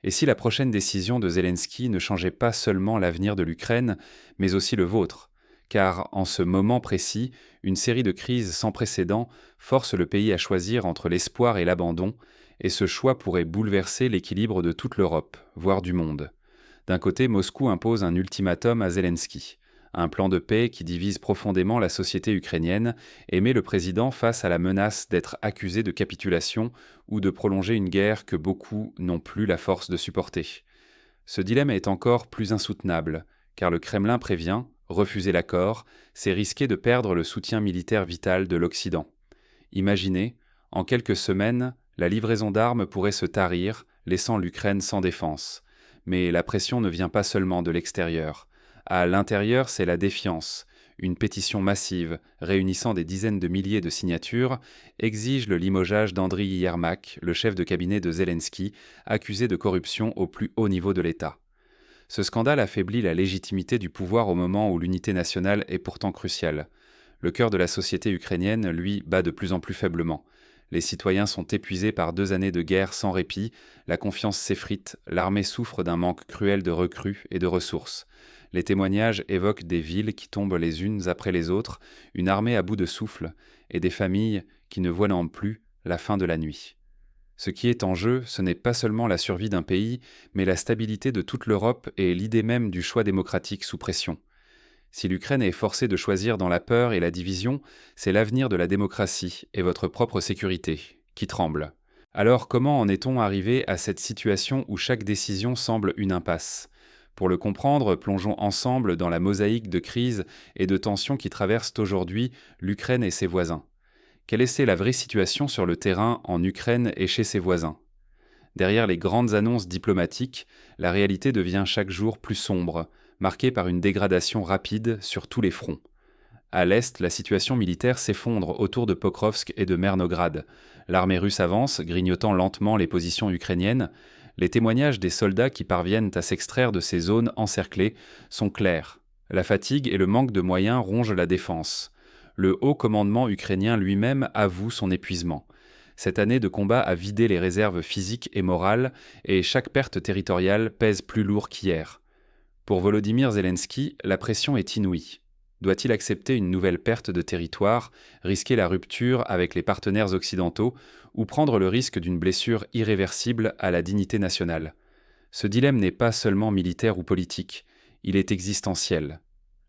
Et si la prochaine décision de Zelensky ne changeait pas seulement l'avenir de l'Ukraine, mais aussi le vôtre? Car en ce moment précis, une série de crises sans précédent force le pays à choisir entre l'espoir et l'abandon, et ce choix pourrait bouleverser l'équilibre de toute l'Europe, voire du monde. D'un côté, Moscou impose un ultimatum à Zelensky, un plan de paix qui divise profondément la société ukrainienne et met le président face à la menace d'être accusé de capitulation ou de prolonger une guerre que beaucoup n'ont plus la force de supporter. Ce dilemme est encore plus insoutenable, car le Kremlin prévient, refuser l'accord, c'est risquer de perdre le soutien militaire vital de l'Occident. Imaginez, en quelques semaines, la livraison d'armes pourrait se tarir, laissant l'Ukraine sans défense. Mais la pression ne vient pas seulement de l'extérieur. À l'intérieur, c'est la défiance. Une pétition massive, réunissant des dizaines de milliers de signatures, exige le limogeage d'Andriy Yermak, le chef de cabinet de Zelensky, accusé de corruption au plus haut niveau de l'État. Ce scandale affaiblit la légitimité du pouvoir au moment où l'unité nationale est pourtant cruciale. Le cœur de la société ukrainienne, lui, bat de plus en plus faiblement. Les citoyens sont épuisés par 2 années de guerre sans répit, la confiance s'effrite, l'armée souffre d'un manque cruel de recrues et de ressources. Les témoignages évoquent des villes qui tombent les unes après les autres, une armée à bout de souffle, et des familles qui ne voient non plus la fin de la nuit. Ce qui est en jeu, ce n'est pas seulement la survie d'un pays, mais la stabilité de toute l'Europe et l'idée même du choix démocratique sous pression. Si l'Ukraine est forcée de choisir dans la peur et la division, c'est l'avenir de la démocratie et votre propre sécurité qui tremble. Alors comment en est-on arrivé à cette situation où chaque décision semble une impasse? Pour le comprendre, plongeons ensemble dans la mosaïque de crises et de tensions qui traversent aujourd'hui l'Ukraine et ses voisins. Quelle est la vraie situation sur le terrain en Ukraine et chez ses voisins? Derrière les grandes annonces diplomatiques, la réalité devient chaque jour plus sombre, marquée par une dégradation rapide sur tous les fronts. À l'est, la situation militaire s'effondre autour de Pokrovsk et de Mernograd. L'armée russe avance, grignotant lentement les positions ukrainiennes. Les témoignages des soldats qui parviennent à s'extraire de ces zones encerclées sont clairs. La fatigue et le manque de moyens rongent la défense. Le haut commandement ukrainien lui-même avoue son épuisement. Cette année de combat a vidé les réserves physiques et morales, et chaque perte territoriale pèse plus lourd qu'hier. Pour Volodymyr Zelensky, la pression est inouïe. Doit-il accepter une nouvelle perte de territoire, risquer la rupture avec les partenaires occidentaux ou prendre le risque d'une blessure irréversible à la dignité nationale? Ce dilemme n'est pas seulement militaire ou politique, il est existentiel.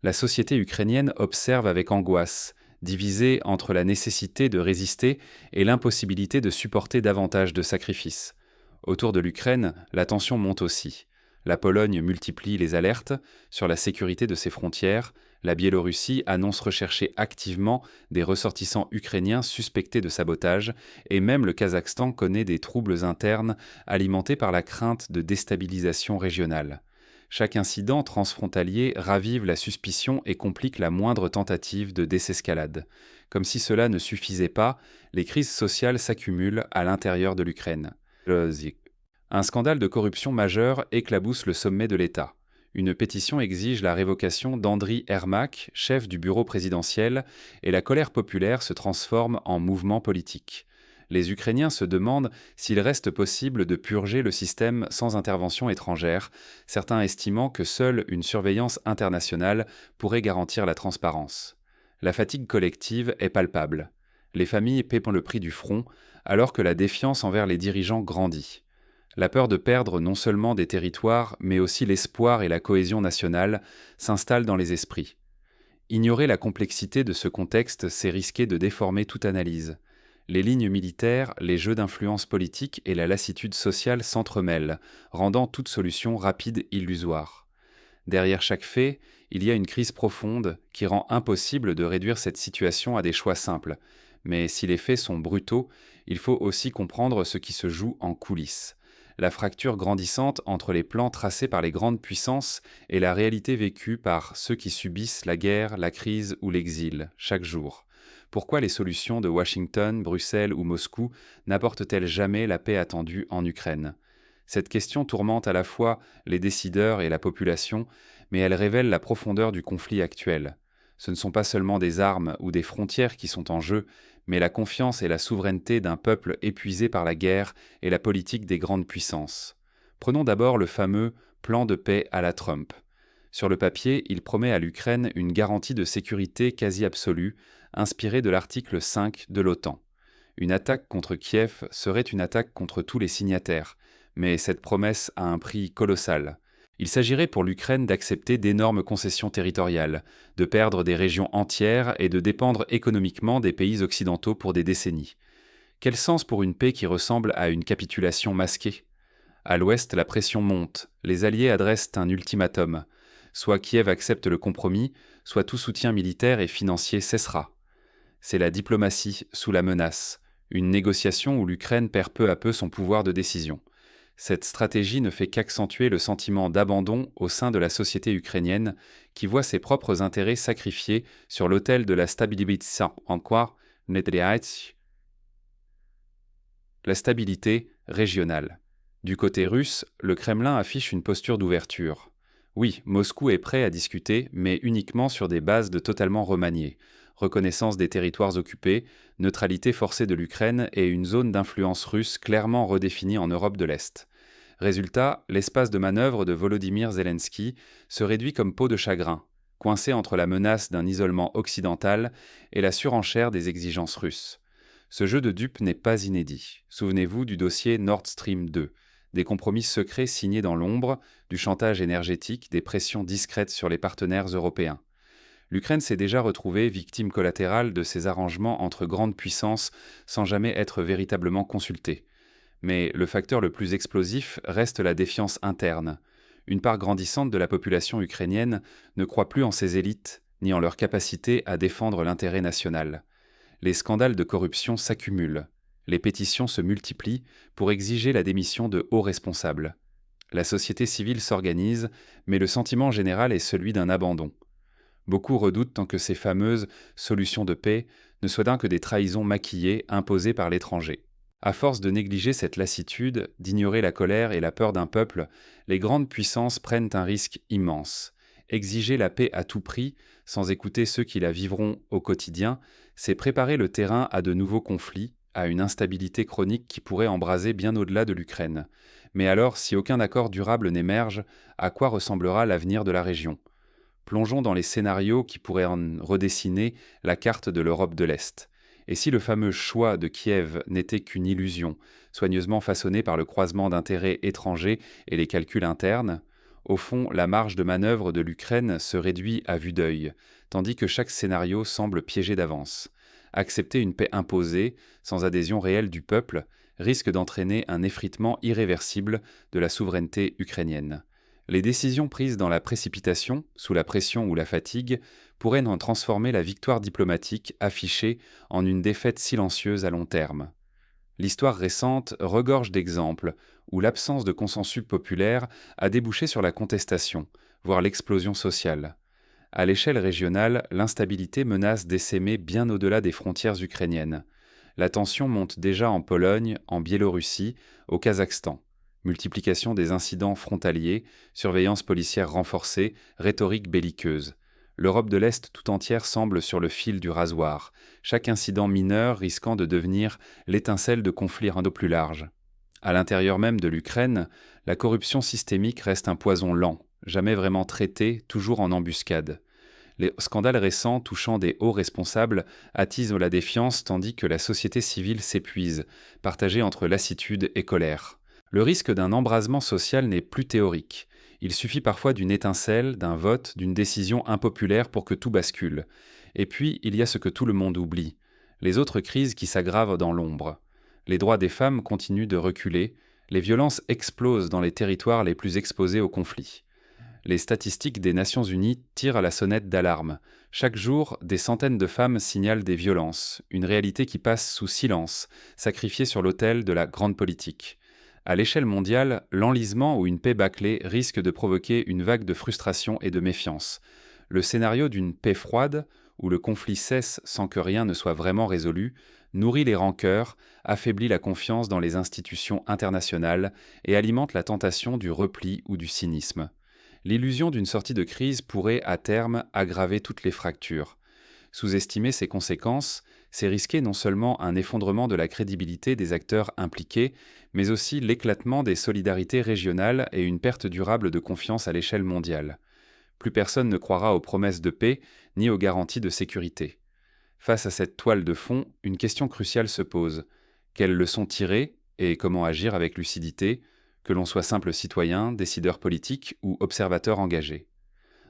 La société ukrainienne observe avec angoisse, divisée entre la nécessité de résister et l'impossibilité de supporter davantage de sacrifices. Autour de l'Ukraine, la tension monte aussi. La Pologne multiplie les alertes sur la sécurité de ses frontières, la Biélorussie annonce rechercher activement des ressortissants ukrainiens suspectés de sabotage, et même le Kazakhstan connaît des troubles internes alimentés par la crainte de déstabilisation régionale. Chaque incident transfrontalier ravive la suspicion et complique la moindre tentative de désescalade. Comme si cela ne suffisait pas, les crises sociales s'accumulent à l'intérieur de l'Ukraine. Un scandale de corruption majeur éclabousse le sommet de l'État. Une pétition exige la révocation d'Andriy Yermak, chef du bureau présidentiel, et la colère populaire se transforme en mouvement politique. Les Ukrainiens se demandent s'il reste possible de purger le système sans intervention étrangère, certains estimant que seule une surveillance internationale pourrait garantir la transparence. La fatigue collective est palpable. Les familles paient le prix du front, alors que la défiance envers les dirigeants grandit. La peur de perdre non seulement des territoires, mais aussi l'espoir et la cohésion nationale s'installent dans les esprits. Ignorer la complexité de ce contexte, c'est risquer de déformer toute analyse. Les lignes militaires, les jeux d'influence politique et la lassitude sociale s'entremêlent, rendant toute solution rapide illusoire. Derrière chaque fait, il y a une crise profonde qui rend impossible de réduire cette situation à des choix simples. Mais si les faits sont brutaux, il faut aussi comprendre ce qui se joue en coulisses. La fracture grandissante entre les plans tracés par les grandes puissances et la réalité vécue par ceux qui subissent la guerre, la crise ou l'exil, chaque jour. Pourquoi les solutions de Washington, Bruxelles ou Moscou n'apportent-elles jamais la paix attendue en Ukraine? Cette question tourmente à la fois les décideurs et la population, mais elle révèle la profondeur du conflit actuel. Ce ne sont pas seulement des armes ou des frontières qui sont en jeu, mais la confiance et la souveraineté d'un peuple épuisé par la guerre et la politique des grandes puissances. Prenons d'abord le fameux plan de paix à la Trump. Sur le papier, il promet à l'Ukraine une garantie de sécurité quasi absolue, inspirée de l'article 5 de l'OTAN. Une attaque contre Kiev serait une attaque contre tous les signataires, mais cette promesse a un prix colossal. Il s'agirait pour l'Ukraine d'accepter d'énormes concessions territoriales, de perdre des régions entières et de dépendre économiquement des pays occidentaux pour des décennies. Quel sens pour une paix qui ressemble à une capitulation masquée ? À l'ouest, la pression monte, les alliés adressent un ultimatum. Soit Kiev accepte le compromis, soit tout soutien militaire et financier cessera. C'est la diplomatie sous la menace, une négociation où l'Ukraine perd peu à peu son pouvoir de décision. Cette stratégie ne fait qu'accentuer le sentiment d'abandon au sein de la société ukrainienne qui voit ses propres intérêts sacrifiés sur l'autel de la stabilité, la stabilité régionale. Du côté russe, le Kremlin affiche une posture d'ouverture. Oui, Moscou est prêt à discuter, mais uniquement sur des bases de totalement remaniées. Reconnaissance des territoires occupés, neutralité forcée de l'Ukraine et une zone d'influence russe clairement redéfinie en Europe de l'Est. Résultat, l'espace de manœuvre de Volodymyr Zelensky se réduit comme peau de chagrin, coincé entre la menace d'un isolement occidental et la surenchère des exigences russes. Ce jeu de dupes n'est pas inédit. Souvenez-vous du dossier Nord Stream 2, des compromis secrets signés dans l'ombre, du chantage énergétique, des pressions discrètes sur les partenaires européens. L'Ukraine s'est déjà retrouvée victime collatérale de ces arrangements entre grandes puissances sans jamais être véritablement consultée. Mais le facteur le plus explosif reste la défiance interne. Une part grandissante de la population ukrainienne ne croit plus en ses élites ni en leur capacité à défendre l'intérêt national. Les scandales de corruption s'accumulent. Les pétitions se multiplient pour exiger la démission de hauts responsables. La société civile s'organise, mais le sentiment général est celui d'un abandon. Beaucoup redoutent tant que ces fameuses solutions de paix ne soient d'un que des trahisons maquillées imposées par l'étranger. À force de négliger cette lassitude, d'ignorer la colère et la peur d'un peuple, les grandes puissances prennent un risque immense. Exiger la paix à tout prix, sans écouter ceux qui la vivront au quotidien, c'est préparer le terrain à de nouveaux conflits, à une instabilité chronique qui pourrait embraser bien au-delà de l'Ukraine. Mais alors, si aucun accord durable n'émerge, à quoi ressemblera l'avenir de la région ? Plongeons dans les scénarios qui pourraient en redessiner la carte de l'Europe de l'Est. Et si le fameux choix de Kiev n'était qu'une illusion, soigneusement façonnée par le croisement d'intérêts étrangers et les calculs internes, au fond, la marge de manœuvre de l'Ukraine se réduit à vue d'œil, tandis que chaque scénario semble piégé d'avance. Accepter une paix imposée, sans adhésion réelle du peuple, risque d'entraîner un effritement irréversible de la souveraineté ukrainienne. Les décisions prises dans la précipitation, sous la pression ou la fatigue, pourraient en transformer la victoire diplomatique affichée en une défaite silencieuse à long terme. L'histoire récente regorge d'exemples où l'absence de consensus populaire a débouché sur la contestation, voire l'explosion sociale. À l'échelle régionale, l'instabilité menace d'essaimer bien au-delà des frontières ukrainiennes. La tension monte déjà en Pologne, en Biélorussie, au Kazakhstan. Multiplication des incidents frontaliers, surveillance policière renforcée, rhétorique belliqueuse. L'Europe de l'Est tout entière semble sur le fil du rasoir, chaque incident mineur risquant de devenir l'étincelle de conflits un peu plus larges. À l'intérieur même de l'Ukraine, la corruption systémique reste un poison lent, jamais vraiment traité, toujours en embuscade. Les scandales récents touchant des hauts responsables attisent la défiance tandis que la société civile s'épuise, partagée entre lassitude et colère. Le risque d'un embrasement social n'est plus théorique. Il suffit parfois d'une étincelle, d'un vote, d'une décision impopulaire pour que tout bascule. Et puis, il y a ce que tout le monde oublie, les autres crises qui s'aggravent dans l'ombre. Les droits des femmes continuent de reculer, les violences explosent dans les territoires les plus exposés au conflit. Les statistiques des Nations Unies tirent à la sonnette d'alarme. Chaque jour, des centaines de femmes signalent des violences, une réalité qui passe sous silence, sacrifiée sur l'autel de la grande politique. À l'échelle mondiale, l'enlisement ou une paix bâclée risque de provoquer une vague de frustration et de méfiance. Le scénario d'une paix froide, où le conflit cesse sans que rien ne soit vraiment résolu, nourrit les rancœurs, affaiblit la confiance dans les institutions internationales et alimente la tentation du repli ou du cynisme. L'illusion d'une sortie de crise pourrait, à terme, aggraver toutes les fractures. Sous-estimer ses conséquences, C'est risquer non seulement un effondrement de la crédibilité des acteurs impliqués, mais aussi l'éclatement des solidarités régionales et une perte durable de confiance à l'échelle mondiale. Plus personne ne croira aux promesses de paix ni aux garanties de sécurité. Face à cette toile de fond, une question cruciale se pose. Quelles leçons tirer et comment agir avec lucidité, que l'on soit simple citoyen, décideur politique ou observateur engagé?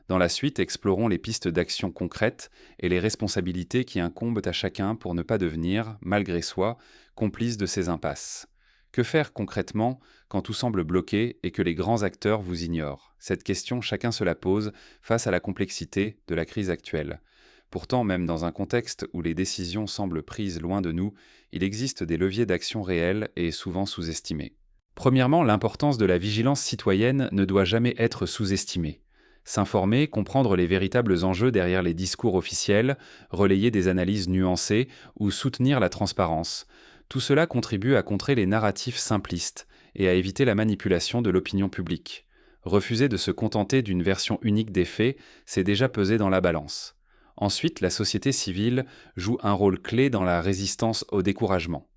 Dans la suite, explorons les pistes d'action concrètes et les responsabilités qui incombent à chacun pour ne pas devenir, malgré soi, complice de ces impasses. Que faire concrètement quand tout semble bloqué et que les grands acteurs vous ignorent? Cette question, chacun se la pose face à la complexité de la crise actuelle. Pourtant, même dans un contexte où les décisions semblent prises loin de nous, il existe des leviers d'action réels et souvent sous-estimés. Premièrement, l'importance de la vigilance citoyenne ne doit jamais être sous-estimée. S'informer, comprendre les véritables enjeux derrière les discours officiels, relayer des analyses nuancées ou soutenir la transparence. Tout cela contribue à contrer les narratifs simplistes et à éviter la manipulation de l'opinion publique. Refuser de se contenter d'une version unique des faits, c'est déjà peser dans la balance. Ensuite, la société civile joue un rôle clé dans la résistance au découragement.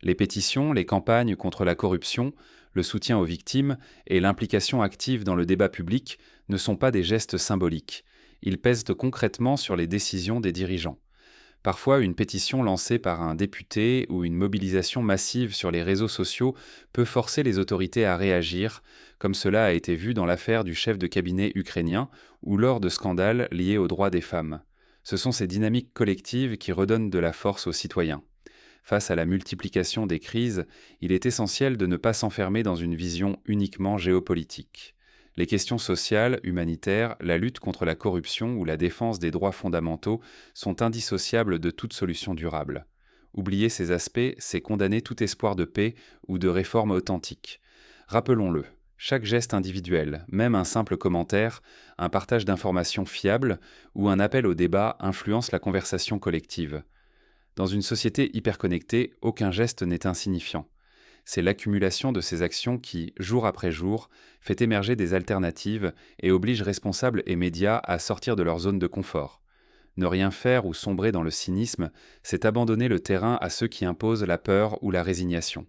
Les pétitions, les campagnes contre la corruption, le soutien aux victimes et l'implication active dans le débat public ne sont pas des gestes symboliques. Ils pèsent concrètement sur les décisions des dirigeants. Parfois, une pétition lancée par un député ou une mobilisation massive sur les réseaux sociaux peut forcer les autorités à réagir, comme cela a été vu dans l'affaire du chef de cabinet ukrainien ou lors de scandales liés aux droits des femmes. Ce sont ces dynamiques collectives qui redonnent de la force aux citoyens. Face à la multiplication des crises, il est essentiel de ne pas s'enfermer dans une vision uniquement géopolitique. Les questions sociales, humanitaires, la lutte contre la corruption ou la défense des droits fondamentaux sont indissociables de toute solution durable. Oublier ces aspects, c'est condamner tout espoir de paix ou de réforme authentique. Rappelons-le, chaque geste individuel, même un simple commentaire, un partage d'informations fiables ou un appel au débat influence la conversation collective. Dans une société hyperconnectée, aucun geste n'est insignifiant. C'est l'accumulation de ces actions qui, jour après jour, fait émerger des alternatives et oblige responsables et médias à sortir de leur zone de confort. Ne rien faire ou sombrer dans le cynisme, c'est abandonner le terrain à ceux qui imposent la peur ou la résignation.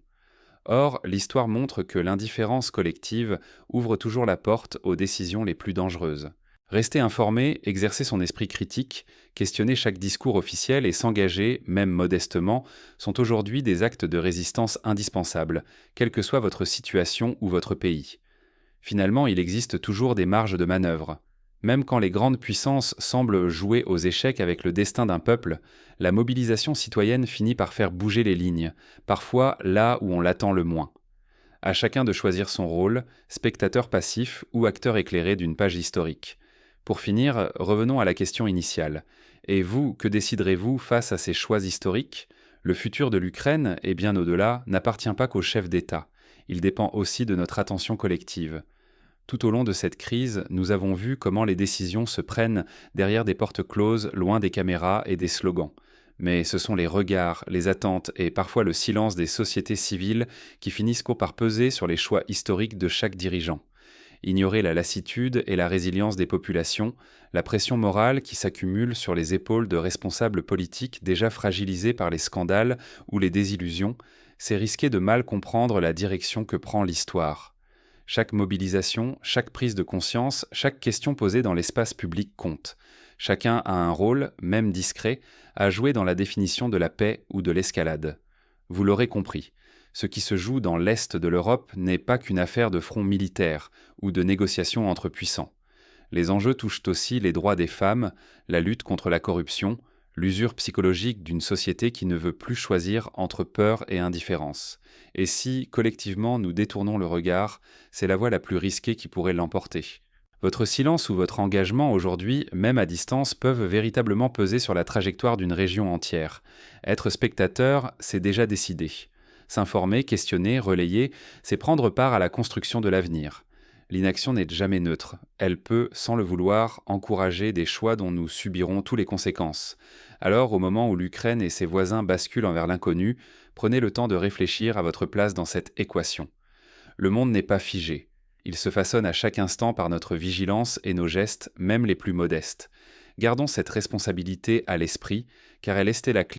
Or, l'histoire montre que l'indifférence collective ouvre toujours la porte aux décisions les plus dangereuses. Rester informé, exercer son esprit critique, questionner chaque discours officiel et s'engager, même modestement, sont aujourd'hui des actes de résistance indispensables, quelle que soit votre situation ou votre pays. Finalement, il existe toujours des marges de manœuvre. Même quand les grandes puissances semblent jouer aux échecs avec le destin d'un peuple, la mobilisation citoyenne finit par faire bouger les lignes, parfois là où on l'attend le moins. À chacun de choisir son rôle, spectateur passif ou acteur éclairé d'une page historique. Pour finir, revenons à la question initiale. Et vous, que déciderez-vous face à ces choix historiques? Le futur de l'Ukraine, et bien au-delà, n'appartient pas qu'aux chefs d'État. Il dépend aussi de notre attention collective. Tout au long de cette crise, nous avons vu comment les décisions se prennent derrière des portes closes, loin des caméras et des slogans. Mais ce sont les regards, les attentes et parfois le silence des sociétés civiles qui finissent par peser sur les choix historiques de chaque dirigeant. Ignorer la lassitude et la résilience des populations, la pression morale qui s'accumule sur les épaules de responsables politiques déjà fragilisés par les scandales ou les désillusions, c'est risquer de mal comprendre la direction que prend l'histoire. Chaque mobilisation, chaque prise de conscience, chaque question posée dans l'espace public compte. Chacun a un rôle, même discret, à jouer dans la définition de la paix ou de l'escalade. Vous l'aurez compris. Ce qui se joue dans l'Est de l'Europe n'est pas qu'une affaire de front militaire ou de négociations entre puissants. Les enjeux touchent aussi les droits des femmes, la lutte contre la corruption, l'usure psychologique d'une société qui ne veut plus choisir entre peur et indifférence. Et si, collectivement, nous détournons le regard, c'est la voie la plus risquée qui pourrait l'emporter. Votre silence ou votre engagement aujourd'hui, même à distance, peuvent véritablement peser sur la trajectoire d'une région entière. Être spectateur, c'est déjà décidé. S'informer, questionner, relayer, c'est prendre part à la construction de l'avenir. L'inaction n'est jamais neutre. Elle peut, sans le vouloir, encourager des choix dont nous subirons toutes les conséquences. Alors, au moment où l'Ukraine et ses voisins basculent envers l'inconnu, prenez le temps de réfléchir à votre place dans cette équation. Le monde n'est pas figé. Il se façonne à chaque instant par notre vigilance et nos gestes, même les plus modestes. Gardons cette responsabilité à l'esprit, car elle est la clé